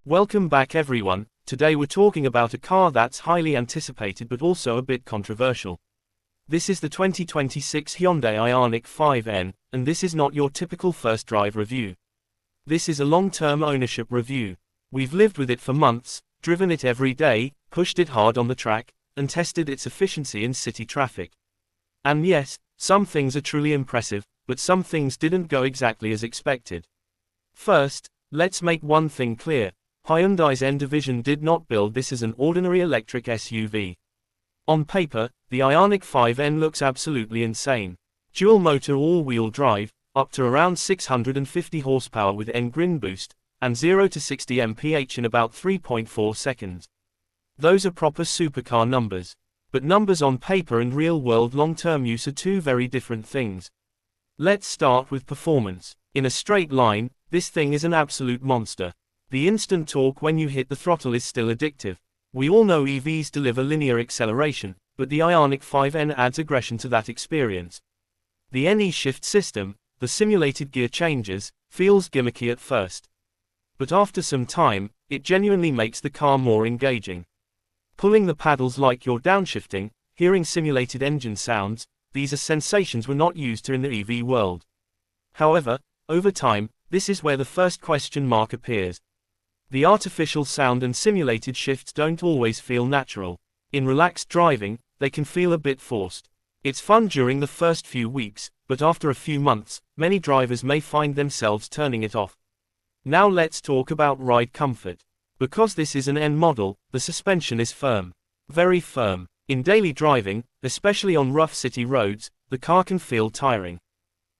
Welcome back everyone. Today we're talking about a car that's highly anticipated but also a bit controversial. This is the 2026 Hyundai IONIQ 5N, and this is not your typical first drive review. This is a long-term ownership review. We've lived with it for months, driven it every day, pushed it hard on the track, and tested its efficiency in city traffic. And yes, some things are truly impressive, but some things didn't go exactly as expected. First, let's make one thing clear. Hyundai's N division did not build this as an ordinary electric SUV. On paper, the IONIQ 5N looks absolutely insane. Dual-motor all-wheel drive, up to around 650 horsepower with N-Grin boost, and 0 to 60 mph in about 3.4 seconds. Those are proper supercar numbers. But numbers on paper and real-world long-term use are two very different things. Let's start with performance. In a straight line, this thing is an absolute monster. The instant torque when you hit the throttle is still addictive. We all know EVs deliver linear acceleration, but the IONIQ 5N adds aggression to that experience. The NE shift system, the simulated gear changes, feels gimmicky at first. But after some time, it genuinely makes the car more engaging. Pulling the paddles like you're downshifting, hearing simulated engine sounds, these are sensations we're not used to in the EV world. However, over time, this is where the first question mark appears. The artificial sound and simulated shifts don't always feel natural. In relaxed driving, they can feel a bit forced. It's fun during the first few weeks, but after a few months, many drivers may find themselves turning it off. Now let's talk about ride comfort. Because this is an N model, the suspension is firm. Very firm. In daily driving, especially on rough city roads, the car can feel tiring.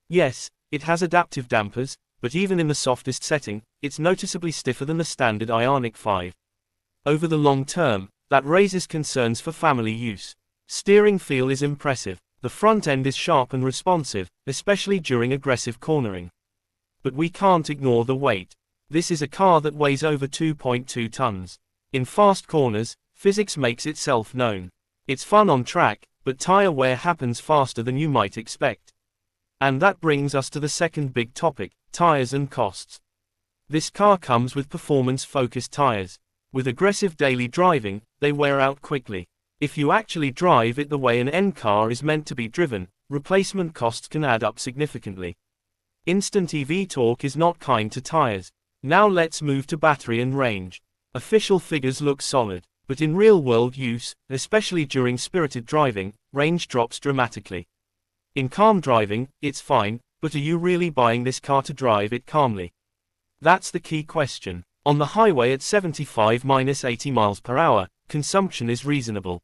Yes, it has adaptive dampers, but even in the softest setting, it's noticeably stiffer than the standard IONIQ 5. Over the long term, that raises concerns for family use. Steering feel is impressive. The front end is sharp and responsive, especially during aggressive cornering. But we can't ignore the weight. This is a car that weighs over 2.2 tons. In fast corners, physics makes itself known. It's fun on track, but tire wear happens faster than you might expect. And that brings us to the second big topic, tires and costs. This car comes with performance-focused tires. With aggressive daily driving, they wear out quickly. If you actually drive it the way an N car is meant to be driven, replacement costs can add up significantly. Instant EV torque is not kind to tires. Now let's move to battery and range. Official figures look solid, but in real-world use, especially during spirited driving, range drops dramatically. In calm driving, it's fine, but are you really buying this car to drive it calmly? That's the key question. On the highway at 75–80 miles per hour, consumption is reasonable.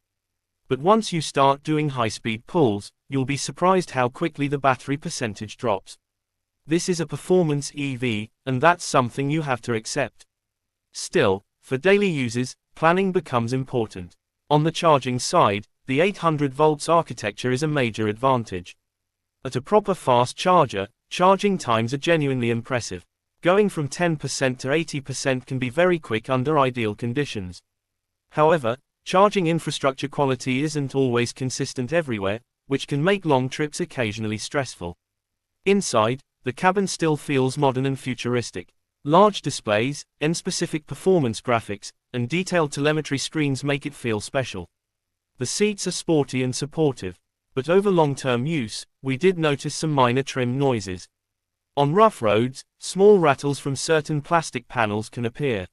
But once you start doing high-speed pulls, you'll be surprised how quickly the battery percentage drops. This is a performance EV, and that's something you have to accept. Still, for daily users, planning becomes important. On the charging side, the 800 volts architecture is a major advantage. At a proper fast charger, charging times are genuinely impressive. Going from 10% to 80% can be very quick under ideal conditions. However, charging infrastructure quality isn't always consistent everywhere, which can make long trips occasionally stressful. Inside, the cabin still feels modern and futuristic. Large displays, N-specific performance graphics, and detailed telemetry screens make it feel special. The seats are sporty and supportive. But over long-term use, we did notice some minor trim noises. On rough roads, small rattles from certain plastic panels can appear.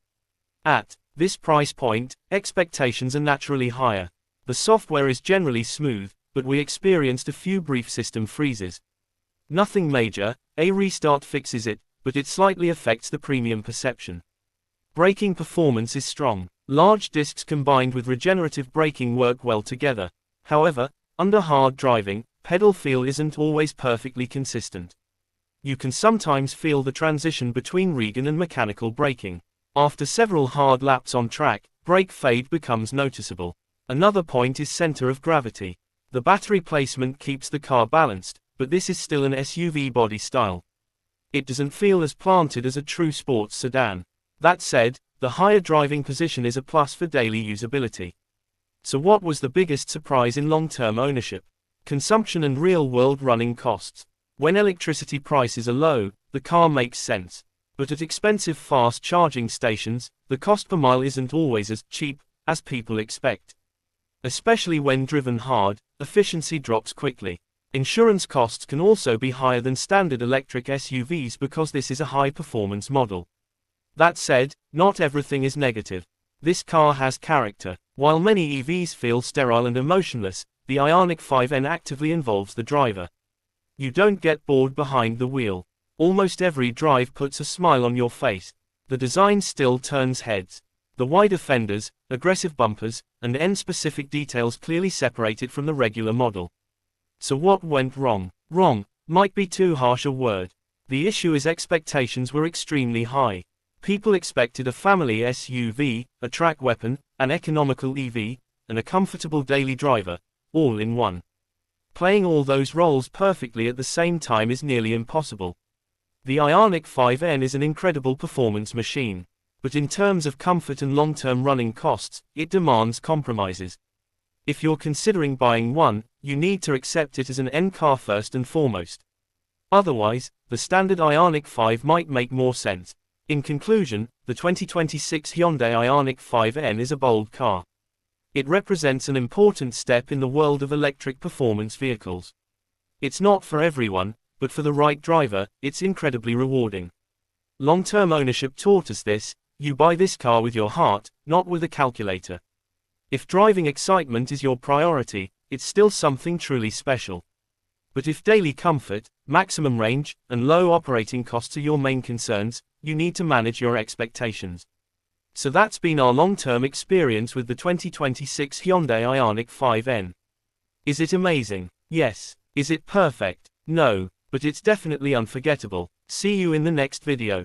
At this price point, expectations are naturally higher. The software is generally smooth, but we experienced a few brief system freezes. Nothing major, a restart fixes it, but it slightly affects the premium perception. Braking performance is strong. Large discs combined with regenerative braking work well together. However, under hard driving, pedal feel isn't always perfectly consistent. You can sometimes feel the transition between regen and mechanical braking. After several hard laps on track, brake fade becomes noticeable. Another point is center of gravity. The battery placement keeps the car balanced, but this is still an SUV body style. It doesn't feel as planted as a true sports sedan. That said, the higher driving position is a plus for daily usability. So what was the biggest surprise in long-term ownership? Consumption and real-world running costs. When electricity prices are low, the car makes sense. But at expensive fast charging stations, the cost per mile isn't always as cheap as people expect. Especially when driven hard, efficiency drops quickly. Insurance costs can also be higher than standard electric SUVs because this is a high-performance model. That said, not everything is negative. This car has character. While many EVs feel sterile and emotionless, the IONIQ 5N actively involves the driver. You don't get bored behind the wheel. Almost every drive puts a smile on your face. The design still turns heads. The wider fenders, aggressive bumpers, and N-specific details clearly separate it from the regular model. So what went wrong? Wrong might be too harsh a word. The issue is expectations were extremely high. People expected a family SUV, a track weapon, an economical EV, and a comfortable daily driver, all in one. Playing all those roles perfectly at the same time is nearly impossible. The IONIQ 5N is an incredible performance machine. But in terms of comfort and long-term running costs, it demands compromises. If you're considering buying one, you need to accept it as an N car first and foremost. Otherwise, the standard IONIQ 5 might make more sense. In conclusion, the 2026 Hyundai IONIQ 5N is a bold car. It represents an important step in the world of electric performance vehicles. It's not for everyone, but for the right driver, it's incredibly rewarding. Long-term ownership taught us this. You buy this car with your heart, not with a calculator. If driving excitement is your priority, it's still something truly special. But if daily comfort, maximum range, and low operating costs are your main concerns, you need to manage your expectations. So that's been our long-term experience with the 2026 Hyundai IONIQ 5N. Is it amazing? Yes. Is it perfect? No. But it's definitely unforgettable. See you in the next video.